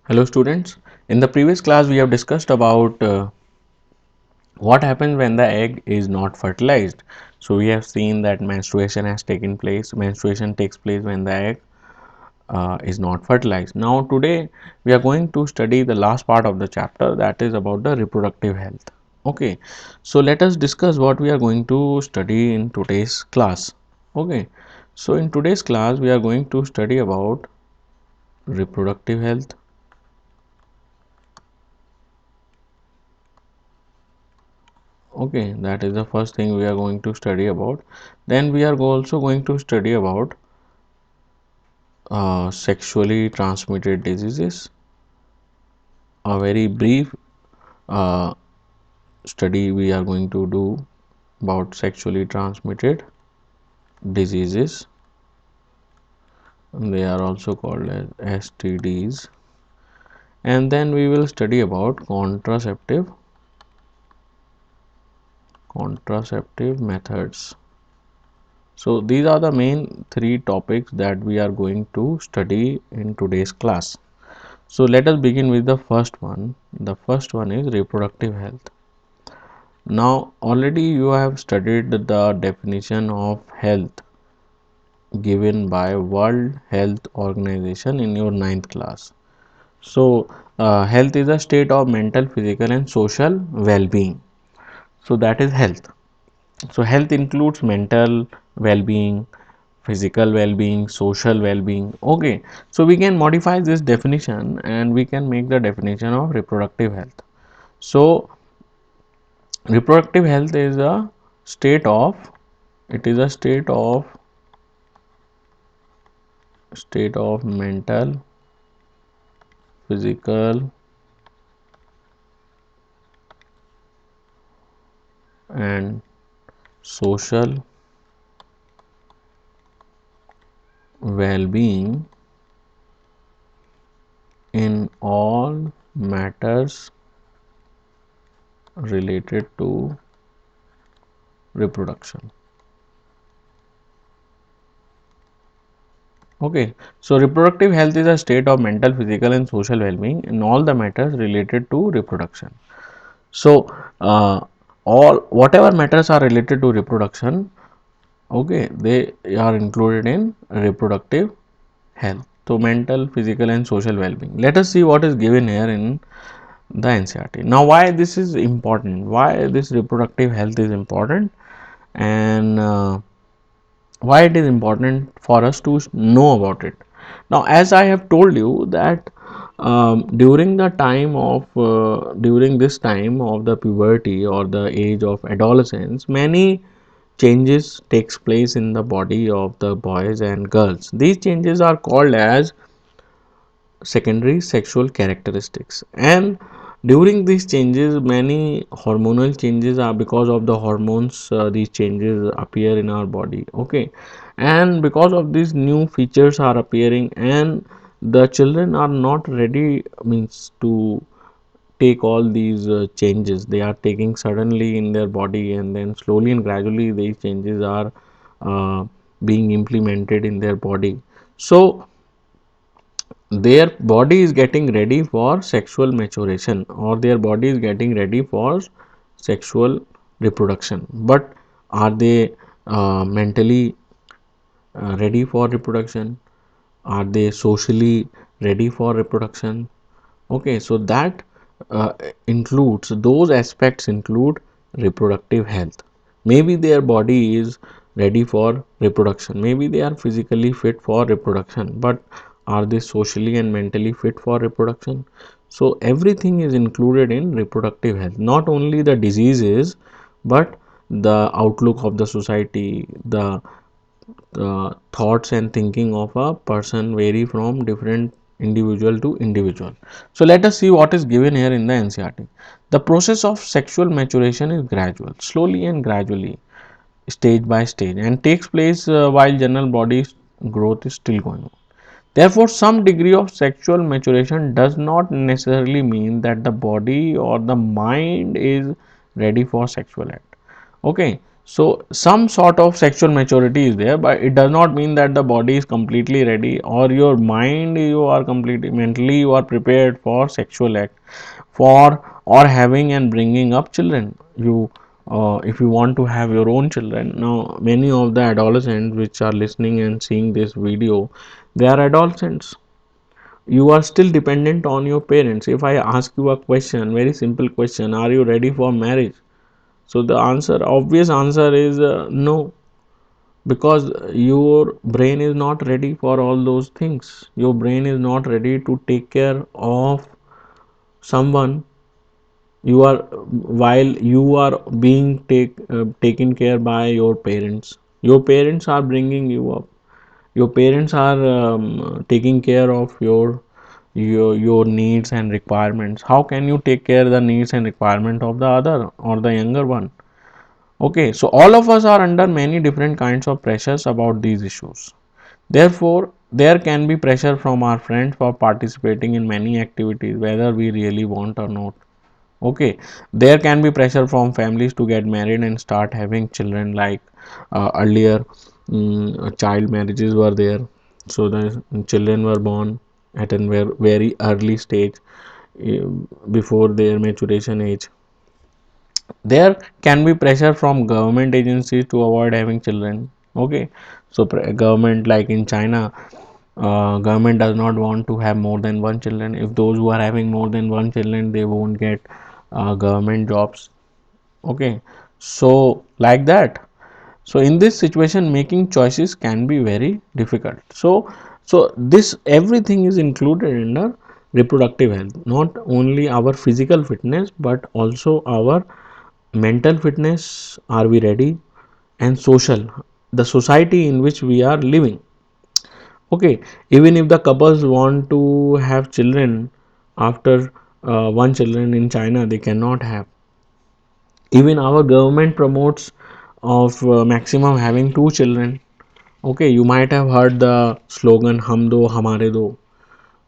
Hello students, in the previous class we have discussed about what happens when the egg is not fertilized. So we have seen that menstruation has taken place. Menstruation takes place when the egg is not fertilized. Now today we are going to study the last part of the chapter, that is about the reproductive health. Okay, so let us discuss what we are going to study in today's class. Okay, so in today's class we are going to study about reproductive health. Okay, that is the first thing we are going to study about. Then we are also going to study about sexually transmitted diseases. A very brief uh, study we are going to do about sexually transmitted diseases. They are also called as STDs. And then we will study about contraceptive methods. So these are the main three topics that we are going to study in today's class. So let us begin with the first one. The first one is reproductive health. Now already you have studied the definition of health given by World Health Organization in your ninth class. So health is a state of mental, physical and social well-being. So that is health. So health includes mental well-being, physical well-being, social well-being. Okay, so we can modify this definition and we can make the definition of reproductive health. So reproductive health is a state of mental, physical and social well-being in all matters related to reproduction. Okay, so reproductive health is a state of mental, physical and social well-being in all the matters related to reproduction. So all whatever matters are related to reproduction, okay, they are included in reproductive health. So mental, physical and social well-being. Let us see what is given here in the NCERT. Now why this is important, why this reproductive health is important, and why it is important for us to know about it. Now as I have told you that during this time of the puberty or the age of adolescence, many changes takes place in the body of the boys and girls. These changes are called as secondary sexual characteristics, and during these changes many hormonal changes are because of the hormones. These changes appear in our body. Okay, and because of these new features are appearing and the children are not ready means to take all these changes. They are taking suddenly in their body and then slowly and gradually these changes are uh, being implemented in their body. So their body is getting ready for sexual maturation or their body is getting ready for sexual reproduction, but are they mentally ready for reproduction? Are they socially ready for reproduction? Okay, so that uh, includes those aspects include reproductive health. Maybe their body is ready for reproduction, maybe they are physically fit for reproduction, but are they socially and mentally fit for reproduction? So everything is included in reproductive health, not only the diseases but the outlook of the society, the thoughts and thinking of a person vary from different individual to individual. So let us see what is given here in the NCERT. The process of sexual maturation is gradual, slowly and gradually, stage by stage, and takes place while general body growth is still going on. Therefore, some degree of sexual maturation does not necessarily mean that the body or the mind is ready for sexual act. Okay, So some sort of sexual maturity is there, but it does not mean that the body is completely ready, or your mind, you are completely mentally you are prepared for sexual act, for or having and bringing up children. You if you want to have your own children, now many of the adolescents which are listening and seeing this video, they are adolescents. You are still dependent on your parents. If I ask you a question, very simple question, are you ready for marriage? So the answer, obvious answer is no, because your brain is not ready for all those things. Your brain is not ready to take care of someone. You are, while you are being taken care by your parents. Your parents are bringing you up. Your parents are taking care of your needs and requirements. How can you take care of the needs and requirement of the other or the younger one? Okay, so all of us are under many different kinds of pressures about these issues. Therefore, there can be pressure from our friends for participating in many activities, whether we really want or not. Okay, there can be pressure from families to get married and start having children, like earlier child marriages were there. So the children were born at a very early stage, uh, before their maturation age. There can be pressure from government agencies to avoid having children. Okay, so government, like in China, government does not want to have more than one children. If those who are having more than one children, they won't get government jobs. Okay, so like that. So in this situation, making choices can be very difficult. So this everything is included in the reproductive health, not only our physical fitness but also our mental fitness. Are we ready? And social, the society in which we are living. Okay, even if the couples want to have children, after one children in China they cannot have. Even our government promotes of maximum having two children. Okay, you might have heard the slogan hum do hamare do.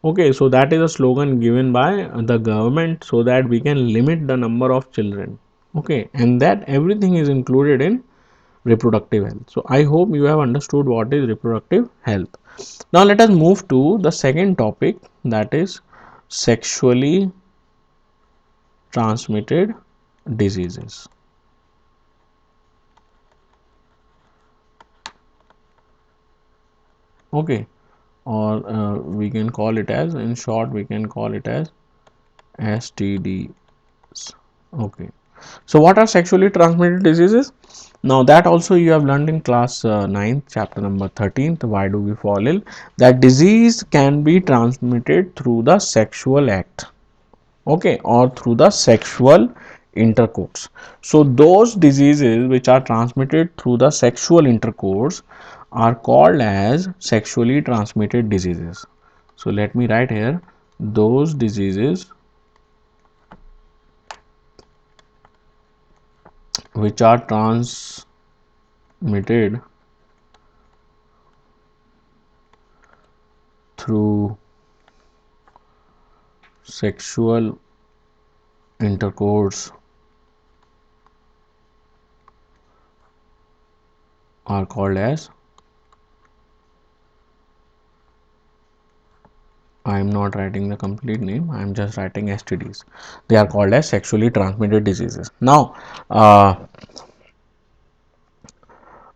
Okay, so that is a slogan given by the government so that we can limit the number of children. Okay, and that everything is included in reproductive health. So I hope you have understood what is reproductive health. Now let us move to the second topic, that is sexually transmitted diseases. Okay, or we can call it as, in short we can call it as STDs. Okay, so what are sexually transmitted diseases? Now that also you have learned in class 9th, chapter number 13th, why do we fall ill, that disease can be transmitted through the sexual act. Okay, or through the sexual intercourse. So those diseases which are transmitted through the sexual intercourse are called as sexually transmitted diseases. So let me write here, those diseases which are transmitted through sexual intercourse are called as, I am not writing the complete name, I am just writing STDs. They are called as sexually transmitted diseases. Now,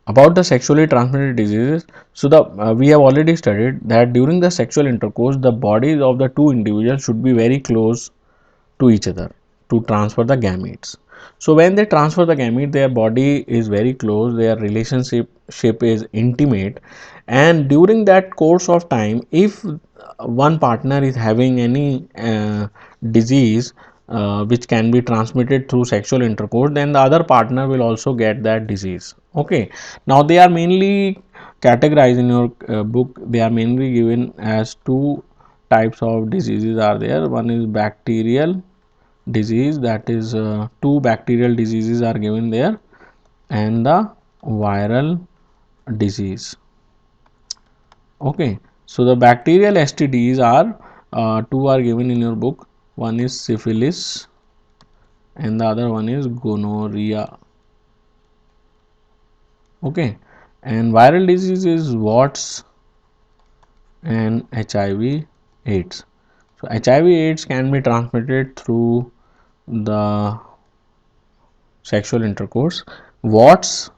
about the sexually transmitted diseases, so the we have already studied that during the sexual intercourse, the bodies of the two individuals should be very close to each other to transfer the gametes. So when they transfer the gamete, their body is very close, their relationship is intimate, and during that course of time, if one partner is having any disease which can be transmitted through sexual intercourse, then the other partner will also get that disease. Okay, now they are mainly categorized in your book, they are mainly given as two types of diseases are there. One is bacterial disease, that is two bacterial diseases are given there, and the viral disease. Okay, so the bacterial STDs are two are given in your book, one is syphilis and the other one is gonorrhea. Okay, and viral disease is Warts and HIV AIDS. So HIV AIDS can be transmitted through the sexual intercourse. Warts,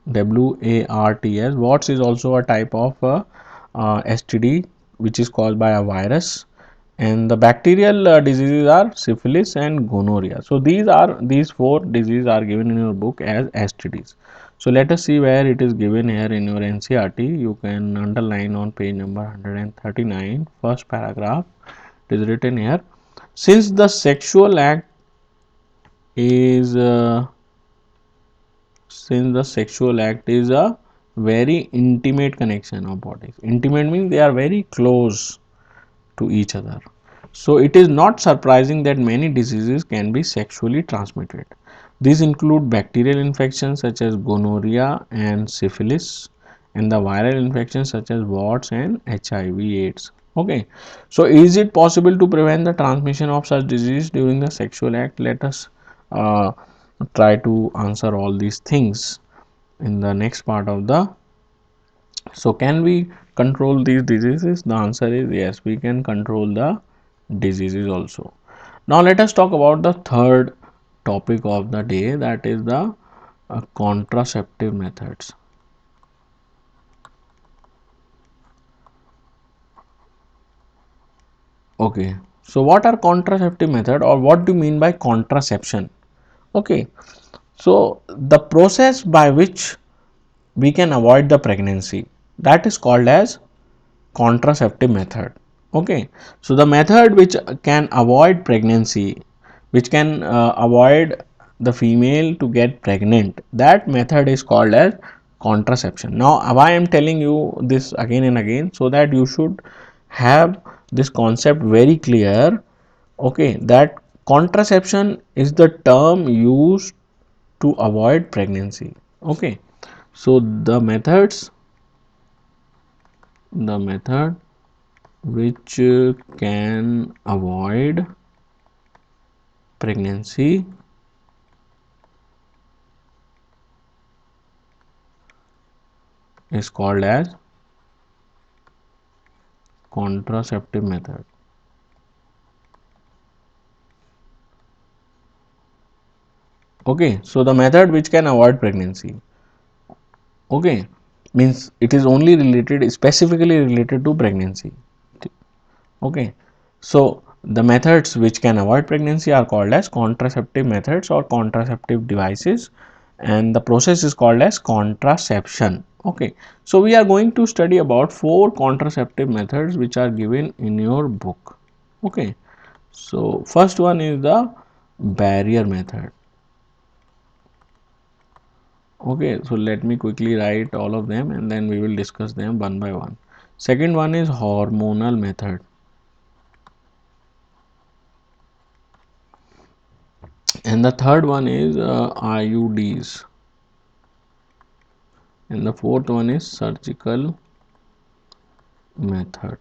WARTS, Warts is also a type of STD which is caused by a virus, and the bacterial diseases are syphilis and gonorrhea. So these four diseases are given in your book as STDs. So let us see where it is given here in your NCERT. You can underline on page number 139, first paragraph. It is written here: since the sexual act is a very intimate connection of bodies. Intimate means they are very close to each other. So it is not surprising that many diseases can be sexually transmitted. These include bacterial infections such as gonorrhea and syphilis, and the viral infections such as warts and HIV/AIDS. Okay, so is it possible to prevent the transmission of such disease during the sexual act? Let us uh, try to answer all these things in the next part of the. So can we control these diseases? The answer is yes, we can control the diseases also. Now let us talk about the third topic of the day, that is the contraceptive methods. Okay, so what are contraceptive method, or what do you mean by contraception? Okay, so the process by which we can avoid the pregnancy, that is called as contraceptive method. Okay, so the method which can avoid pregnancy, which can avoid the female to get pregnant, that method is called as contraception. Now why I am telling you this again and again, so that you should have this concept very clear. Okay, that contraception is the term used to avoid pregnancy. Okay, so the method which can avoid pregnancy is called as contraceptive method. Okay, so the method which can avoid pregnancy. Okay, means it is only related, specifically related to pregnancy. Okay, so the methods which can avoid pregnancy are called as contraceptive methods or contraceptive devices, and the process is called as contraception. Okay, so we are going to study about four contraceptive methods which are given in your book. Okay, so first one is the barrier method. Okay, so let me quickly write all of them and then we will discuss them one by one. Second one is hormonal method, and the third one is IUDs, and the fourth one is surgical method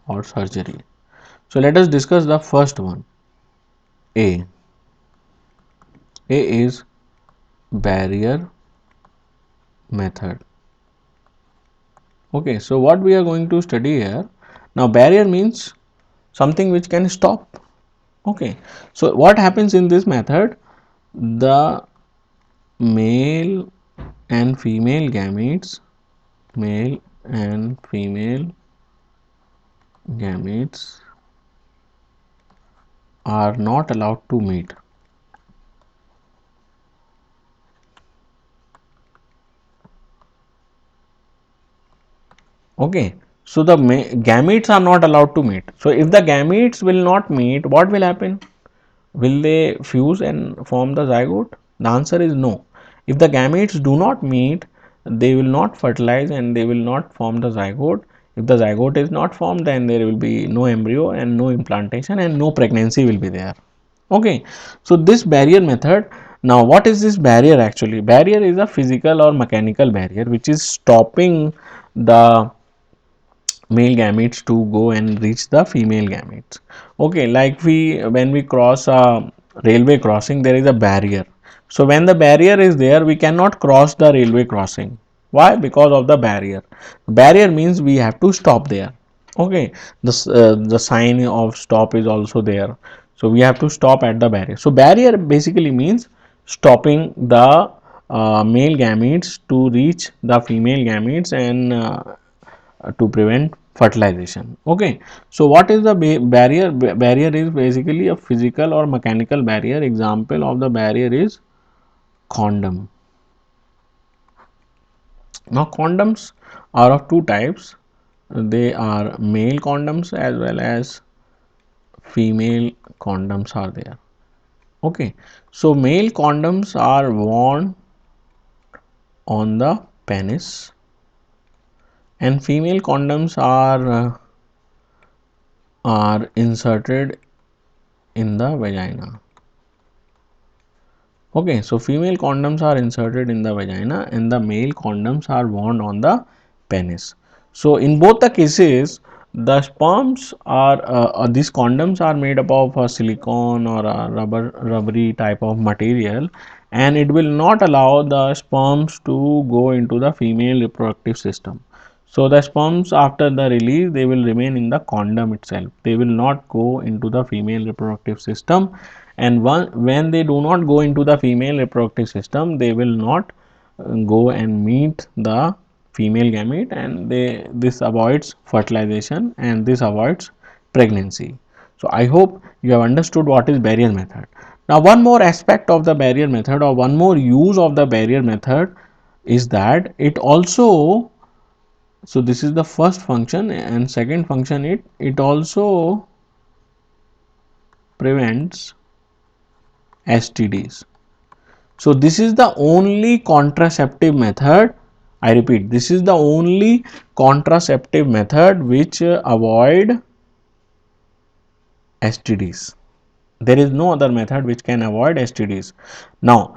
or surgery. So let us discuss the first one. A. A is barrier method. Okay, so what we are going to study here now, barrier means something which can stop. Okay, so what happens in this method, the male and female gametes, male and female gametes are not allowed to meet. Okay, so the gametes are not allowed to meet. So if the gametes will not meet, what will happen? Will they fuse and form the zygote? The answer is no. If the gametes do not meet, they will not fertilize and they will not form the zygote. If the zygote is not formed, then there will be no embryo and no implantation and no pregnancy will be there. Okay, so this barrier method. Now what is this barrier actually? Barrier is a physical or mechanical barrier which is stopping the male gametes to go and reach the female gametes. Okay, like when we cross a railway crossing, there is a barrier. So when the barrier is there, we cannot cross the railway crossing. Why? Because of the barrier. Barrier means we have to stop there. Okay, the sign of stop is also there. So we have to stop at the barrier. So barrier basically means stopping the male gametes to reach the female gametes and to prevent fertilization. Okay, so what is the barrier? Barrier is basically a physical or mechanical barrier. Example of the barrier is condom. Now condoms are of two types. They are male condoms as well as female condoms are there. Okay, so male condoms are worn on the penis and female condoms are inserted in the vagina. Okay, so female condoms are inserted in the vagina and the male condoms are worn on the penis. So in both the cases, the sperms are these condoms are made up of a silicone or a rubbery type of material, and it will not allow the sperms to go into the female reproductive system. So the sperms after the release, they will remain in the condom itself. They will not go into the female reproductive system, and when they do not go into the female reproductive system, they will not go and meet the female gamete, and this avoids fertilization and this avoids pregnancy. So I hope you have understood what is barrier method. Now one more aspect of the barrier method, or one more use of the barrier method, is that it also, so this is the first function, and second function, it also prevents STDs. So this is the only contraceptive method, I repeat, this is the only contraceptive method which avoid STDs. There is no other method which can avoid STDs. Now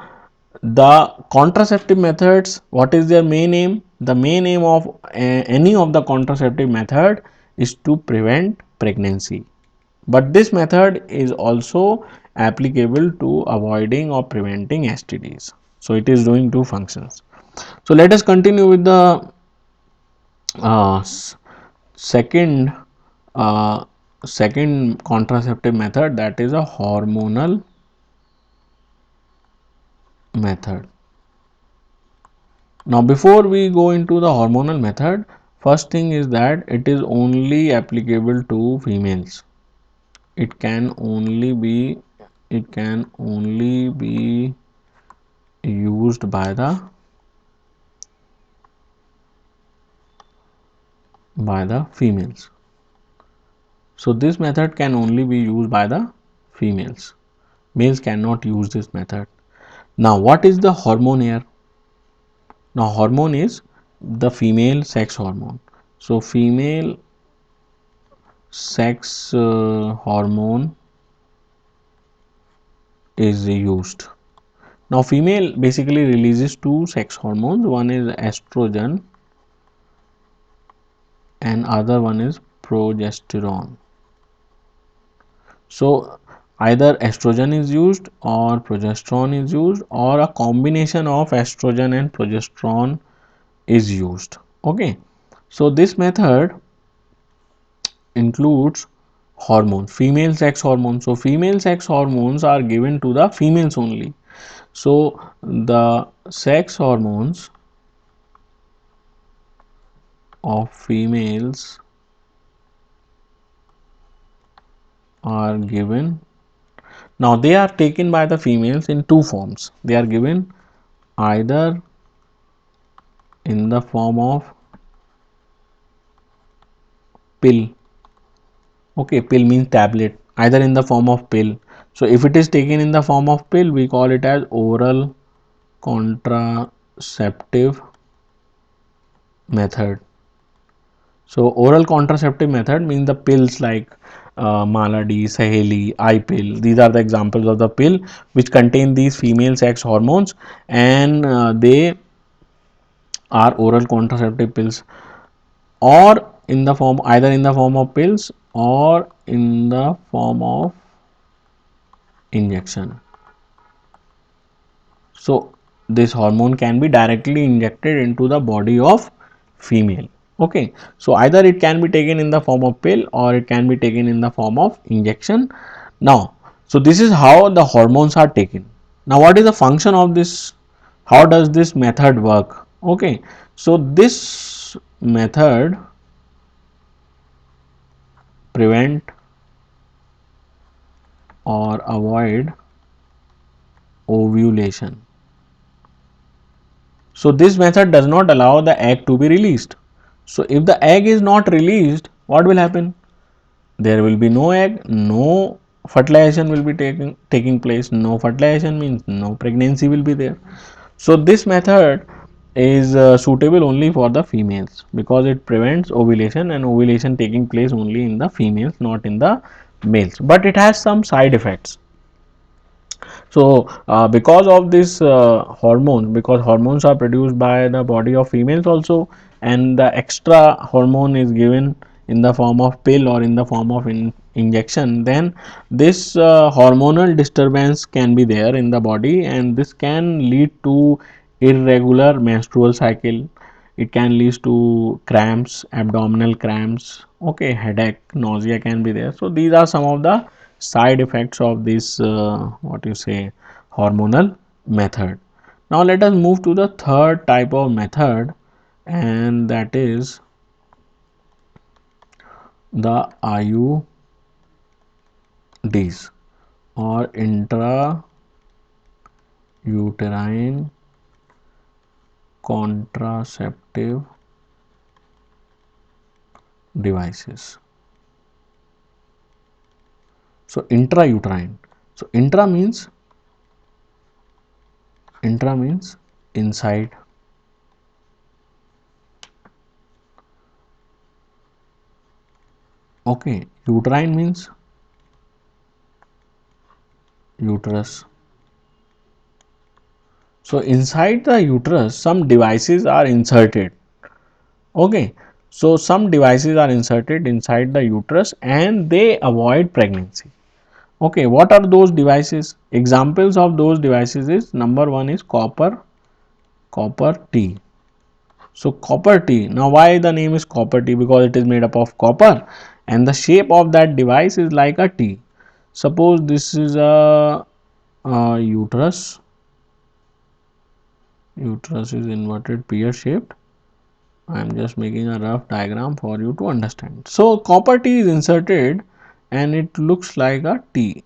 the contraceptive methods, what is their main aim? The main aim of any of the contraceptive method is to prevent pregnancy, but this method is also applicable to avoiding or preventing STDs. So it is doing two functions. So let us continue with the uh, second uh, second contraceptive method, that is a hormonal method. Now before we go into the hormonal method, first thing is that it is only applicable to females. It can only be used by the females. So this method can only be used by the females. Males cannot use this method. Now what is the hormone here? Now hormone is the female sex hormone. So female sex hormone is used. Now female basically releases two sex hormones. One is estrogen and other one is progesterone. So either estrogen is used or progesterone is used, or a combination of estrogen and progesterone is used. Okay, so this method includes hormones, female sex hormones. So female sex hormones are given to the females only. So the sex hormones of females are given. Now they are taken by the females in two forms. They are given either in the form of pill. Okay, pill means tablet, either in the form of pill. So if it is taken in the form of pill, we call it as oral contraceptive method. So oral contraceptive method means the pills like Maladi, Saheli, I pill. These are the examples of the pill which contain these female sex hormones, and they are oral contraceptive pills, or in the form, either in the form of pills or in the form of injection. So this hormone can be directly injected into the body of female. Okay, so either it can be taken in the form of pill or it can be taken in the form of injection. Now, so this is how the hormones are taken. Now what is the function of this? How does this method work? Okay, so this method prevent or avoid ovulation. So this method does not allow the egg to be released. So if the egg is not released, what will happen? There will be no egg, no fertilization will be taking place. No fertilization means no pregnancy will be there. So this method is suitable only for the females because it prevents ovulation, and ovulation taking place only in the females, not in the males. But it has some side effects. So because of this hormone, because hormones are produced by the body of females also, and the extra hormone is given in the form of pill or in the form of injection, then this hormonal disturbance can be there in the body, and this can lead to irregular menstrual cycle. It can lead to cramps, abdominal cramps, okay, headache, nausea can be there. So these are some of the side effects of this what you say, hormonal method. Now let us move to the third type of method, and that is the IUDs or intrauterine contraceptive devices. So intrauterine. So intra means inside. Okay, uterine means uterus. So inside the uterus, some devices are inserted. Okay, so some devices are inserted inside the uterus and they avoid pregnancy. Okay, what are those devices? Examples of those devices is number one is copper T. So copper T. Now why the name is copper T? Because it is made up of copper and the shape of that device is like a T. Suppose this is a uterus. Uterus is inverted pear shaped. I am just making a rough diagram for you to understand. So copper T is inserted and it looks like a T.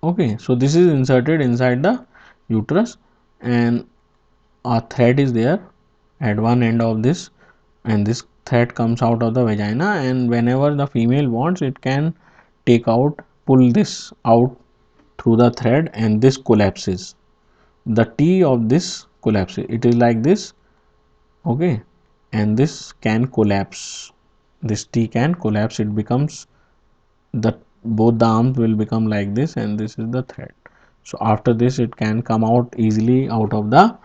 Okay, so this is inserted inside the uterus and a thread is there at one end of this, and this thread comes out of the vagina, and whenever the female wants, it can pull this out through the thread, and this collapses. The T of this collapses. It is like this. Okay, and this can collapse. This T can collapse. It becomes the both the arms will become like this, and this is the thread. So after this it can come out easily out of the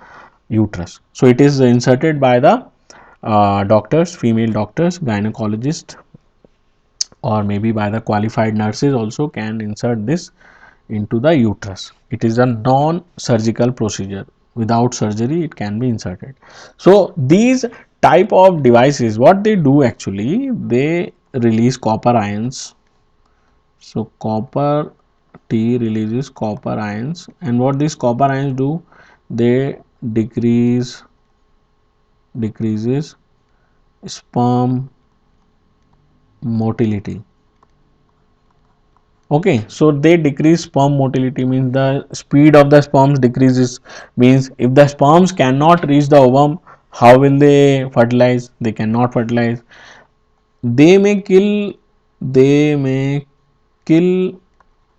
uterus. So it is inserted by the doctors, female doctors, gynecologist, or maybe by the qualified nurses also can insert this into the uterus. It is a non-surgical procedure. Without surgery it can be inserted. So these type of devices, what they do actually, they release copper ions. So copper T releases copper ions, and what these copper ions do, they decreases sperm motility. Okay, so they decrease sperm motility means the speed of the sperms decreases, means if the sperms cannot reach the ovum, how will they fertilize? They cannot fertilize. They may kill they may kill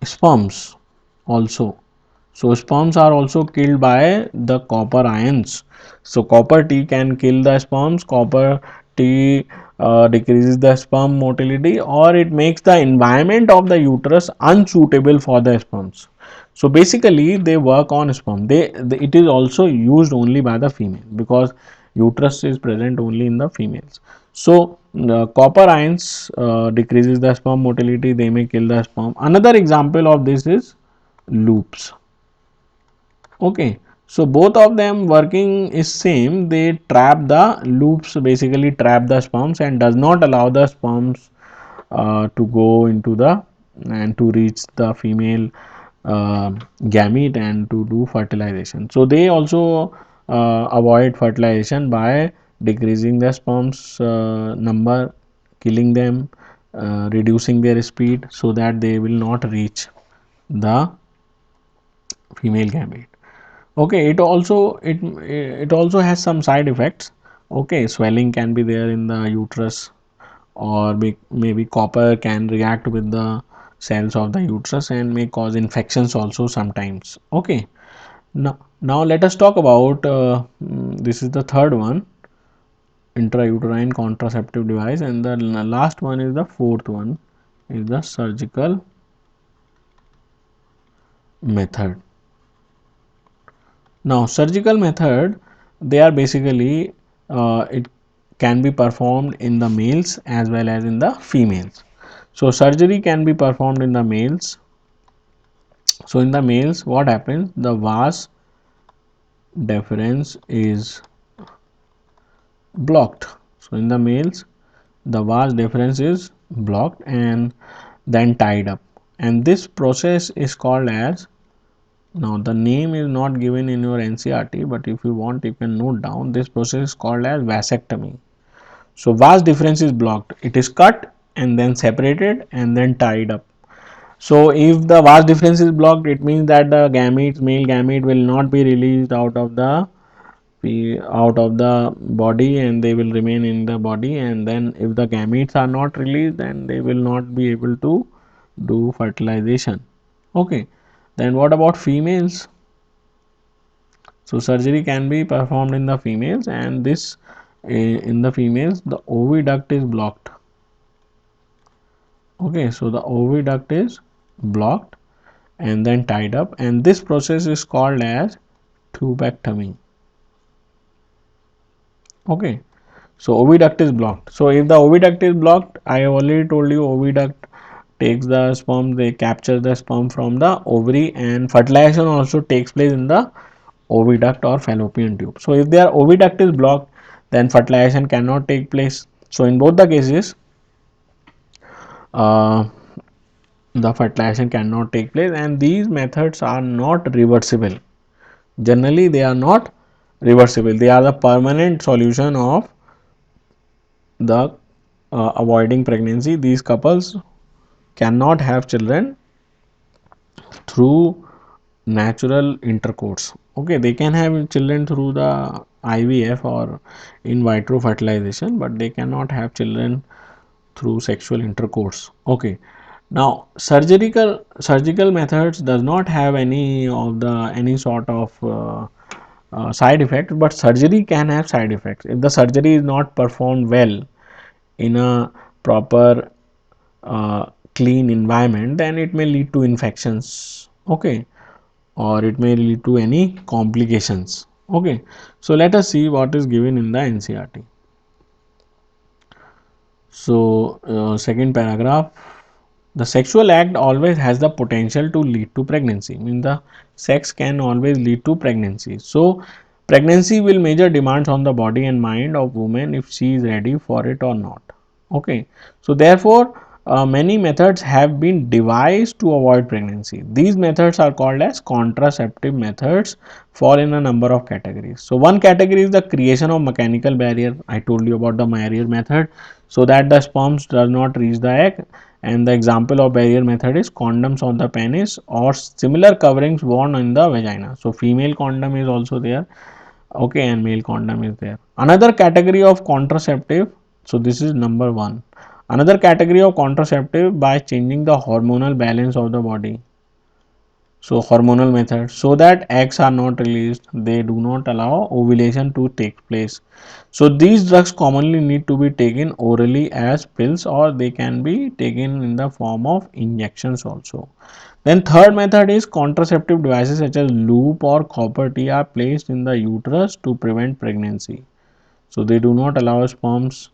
sperms also. So sperms are also killed by the copper ions. So copper T can kill the sperms. Copper T decreases the sperm motility, or it makes the environment of the uterus unsuitable for the sperms. So basically they work on sperm. It is also used only by the female because uterus is present only in the females. So copper ions decreases the sperm motility. They may kill the sperm. Another example of this is loops. Okay, so both of them working is same. They trap the loops, basically trap the sperms and does not allow the sperms to go into the and to reach the female uh, gamete and to do fertilization. So they also avoid fertilization by decreasing the sperms number, killing them, reducing their speed so that they will not reach the female gamete. Okay, it also has some side effects. Okay, swelling can be there in the uterus, or maybe copper can react with the cells of the uterus and may cause infections also sometimes. Okay, now let us talk about this is the third one, intrauterine contraceptive device, and the last one is the fourth one, is the surgical method. Now, surgical method, they are basically it can be performed in the males as well as in the females. So, surgery can be performed in the males. So, in the males, what happens? The vas deferens is blocked. So, in the males, the vas deferens is blocked and then tied up, and this process is called as, now the name is not given in your NCERT, but if you want you can note down, this process is called as vasectomy. So vas deferens is blocked, it is cut and then separated and then tied up. So if the vas deferens is blocked, it means that the gametes, male gamete will not be released out of the body and they will remain in the body, and then if the gametes are not released, then they will not be able to do fertilization. Okay, then what about females? So surgery can be performed in the females, and this in the females the oviduct is blocked. Okay, so the oviduct is blocked and then tied up, and this process is called as tubectomy. Okay, so oviduct is blocked. So if the oviduct is blocked, I have already told you oviduct takes the sperm, they capture the sperm from the ovary, and fertilization also takes place in the oviduct or fallopian tube. So if their oviduct is blocked, then fertilization cannot take place. So in both the cases, uh, the fertilization cannot take place, and these methods are not reversible. Generally, they are not reversible. They are the permanent solution of the avoiding pregnancy. These couples cannot have children through natural intercourse. Okay, they can have children through the IVF or in vitro fertilization, but they cannot have children through sexual intercourse. Okay, now surgical methods does not have any sort of side effects, but surgery can have side effects if the surgery is not performed well in a proper clean environment, then it may lead to infections. Okay, or it may lead to any complications. Okay, so let us see what is given in the NCERT. So second paragraph, the sexual act always has the potential to lead to pregnancy, means the sex can always lead to pregnancy. So pregnancy will major demands on the body and mind of woman if she is ready for it or not. Okay, so therefore many methods have been devised to avoid pregnancy. These methods are called as contraceptive methods, fall in a number of categories. So one category is the creation of mechanical barrier. I told you about the barrier method, so that the sperms does not reach the egg, and the example of barrier method is condoms on the penis or similar coverings worn in the vagina. So female condom is also there. Okay, and male condom is there. Another category of contraceptive, so this is number one. Another category of contraceptive by changing the hormonal balance of the body. So hormonal method, so that eggs are not released, they do not allow ovulation to take place. So these drugs commonly need to be taken orally as pills, or they can be taken in the form of injections also. Then third method is contraceptive devices such as loop or copper T are placed in the uterus to prevent pregnancy. So they do not allow sperms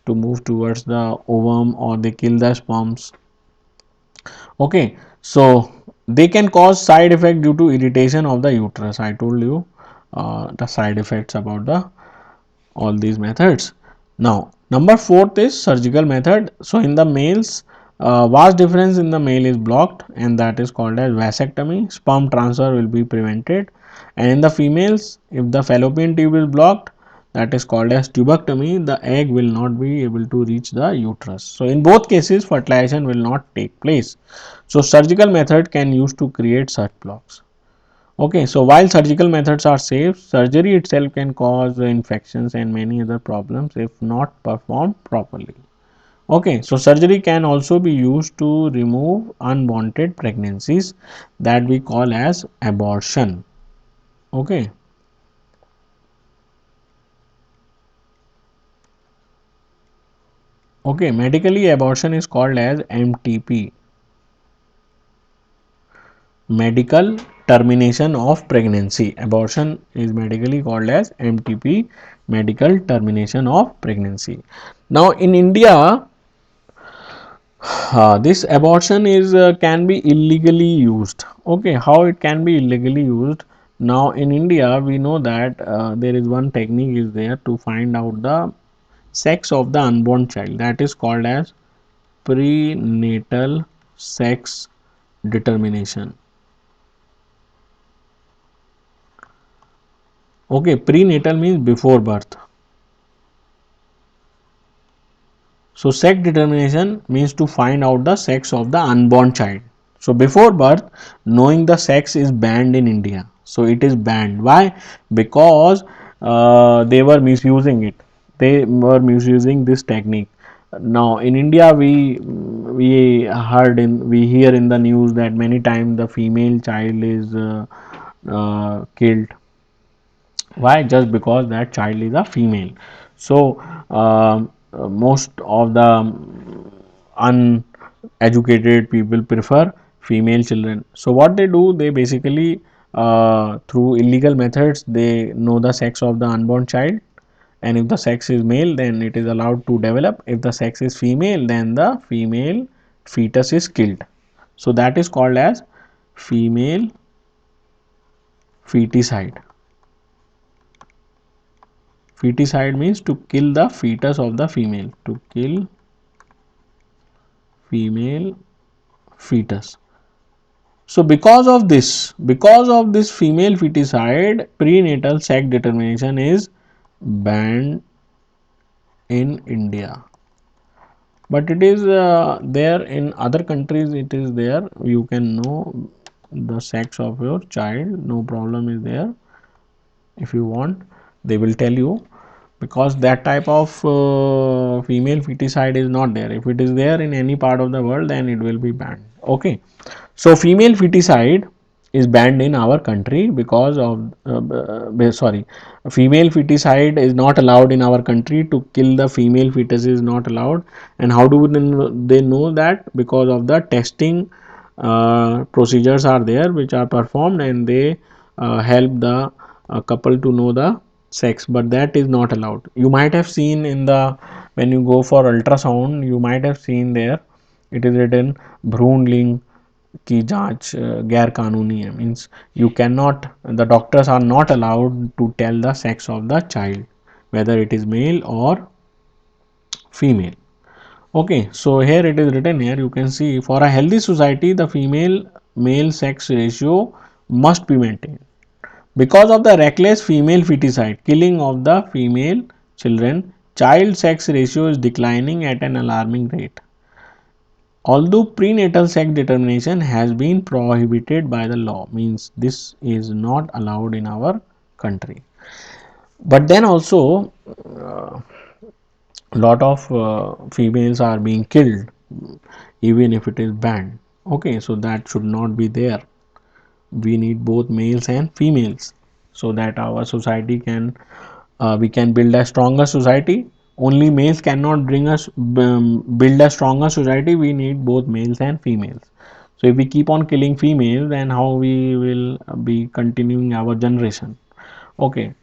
to move towards the ovum, or they kill the sperms. Okay, So they can cause side effect due to irritation of the uterus. I told you the side effects about the all these methods. Now, number fourth is surgical method. So, in the males, vast difference in the male is blocked, and that is called as vasectomy. Sperm transfer will be prevented, and in the females, if the fallopian tube is blocked, that is called as tubectomy. The egg will not be able to reach the uterus. So, in both cases, fertilization will not take place. So, surgical method can use to create such blocks. Okay, so while surgical methods are safe, surgery itself can cause infections and many other problems if not performed properly. Okay, so surgery can also be used to remove unwanted pregnancies, that we call as abortion. Okay, okay, medically abortion is called as MTP, medical termination of pregnancy. Abortion is medically called as MTP, medical termination of pregnancy. Now in India, this abortion is can be illegally used. Okay, how it can be illegally used? Now in India we know that there is one technique is there to find out the sex of the unborn child, that is called as prenatal sex determination. Okay, prenatal means before birth. So sex determination means to find out the sex of the unborn child. So before birth, knowing the sex is banned in India. So it is banned. Why? Because they were misusing it. They were misusing this technique. Now in India, we hear in the news that many times the female child is killed. Why? Just because that child is a female. So most of the uneducated people prefer female children. So what they do, they basically through illegal methods they know the sex of the unborn child, and if the sex is male then it is allowed to develop. If the sex is female then the female fetus is killed. So that is called as female feticide. Feticide means to kill the fetus of the female, to kill female fetus. So because of this female feticide, prenatal sex determination is banned in India. But it is there in other countries. It is there. You can know the sex of your child. No problem is there. If you want, they will tell you, because that type of female feticide is not there. If it is there in any part of the world then it will be banned. Okay, so female feticide is banned in our country because of sorry, female feticide is not allowed in our country. To kill the female fetus is not allowed. And how do they know that? Because of the testing procedures are there which are performed, and they help the couple to know the sex, but that is not allowed. You might have seen in the, when you go for ultrasound, you might have seen there it is written भ्रूण लिंग की जांच गैर कानूनी है, means you cannot, the doctors are not allowed to tell the sex of the child whether it is male or female. Okay, so here it is written, here you can see, for a healthy society the female male sex ratio must be maintained. Because of the reckless female feticide, killing of the female children, child sex ratio is declining at an alarming rate. Although prenatal sex determination has been prohibited by the law, means this is not allowed in our country. But then also, lot of females are being killed, even if it is banned. Okay, so that should not be there. We need both males and females so that our society can we can build a stronger society. Only males cannot bring us build a stronger society. We need both males and females. So if we keep on killing females, then how we will be continuing our generation? Okay,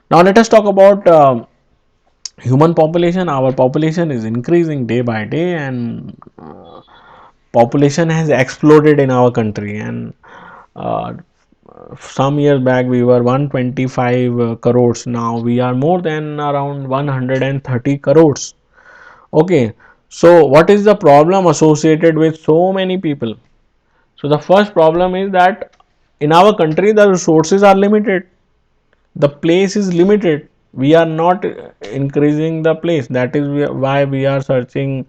now let us talk about human population. Our population is increasing day by day, and population has exploded in our country, and uh, some years back we were 125 crores. Now we are more than around 130 crores. Okay, so what is the problem associated with so many people? So the first problem is that in our country the resources are limited, the place is limited. We are not increasing the place. That is why we are searching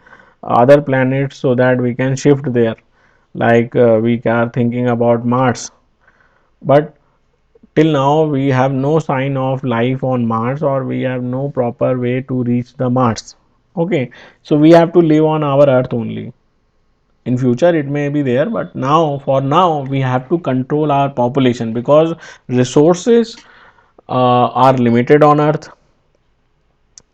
other planets so that we can shift there. Like we are thinking about Mars, but till now we have no sign of life on Mars, or we have no proper way to reach the Mars. Okay, so we have to live on our Earth only. In future it may be there, but now, for now, we have to control our population because resources are limited on Earth.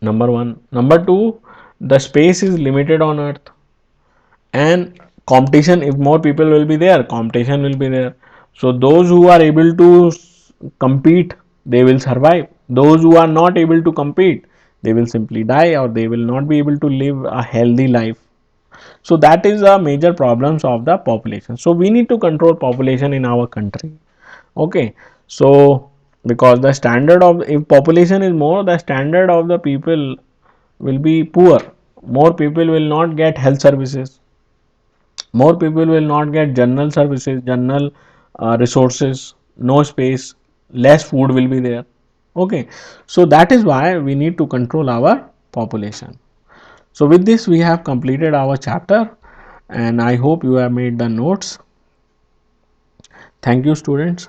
Number one. Number two, the space is limited on Earth, and competition. If more people will be there, competition will be there. So those who are able to compete, they will survive. Those who are not able to compete, they will simply die, or they will not be able to live a healthy life. So that is a major problems of the population. So we need to control population in our country. Okay, so because the standard of, if population is more, the standard of the people will be poor. More people will not get health services, more people will not get general services, general resources, no space, less food will be there. Okay, so that is why we need to control our population. So with this we have completed our chapter, and I hope you have made the notes. Thank you, students.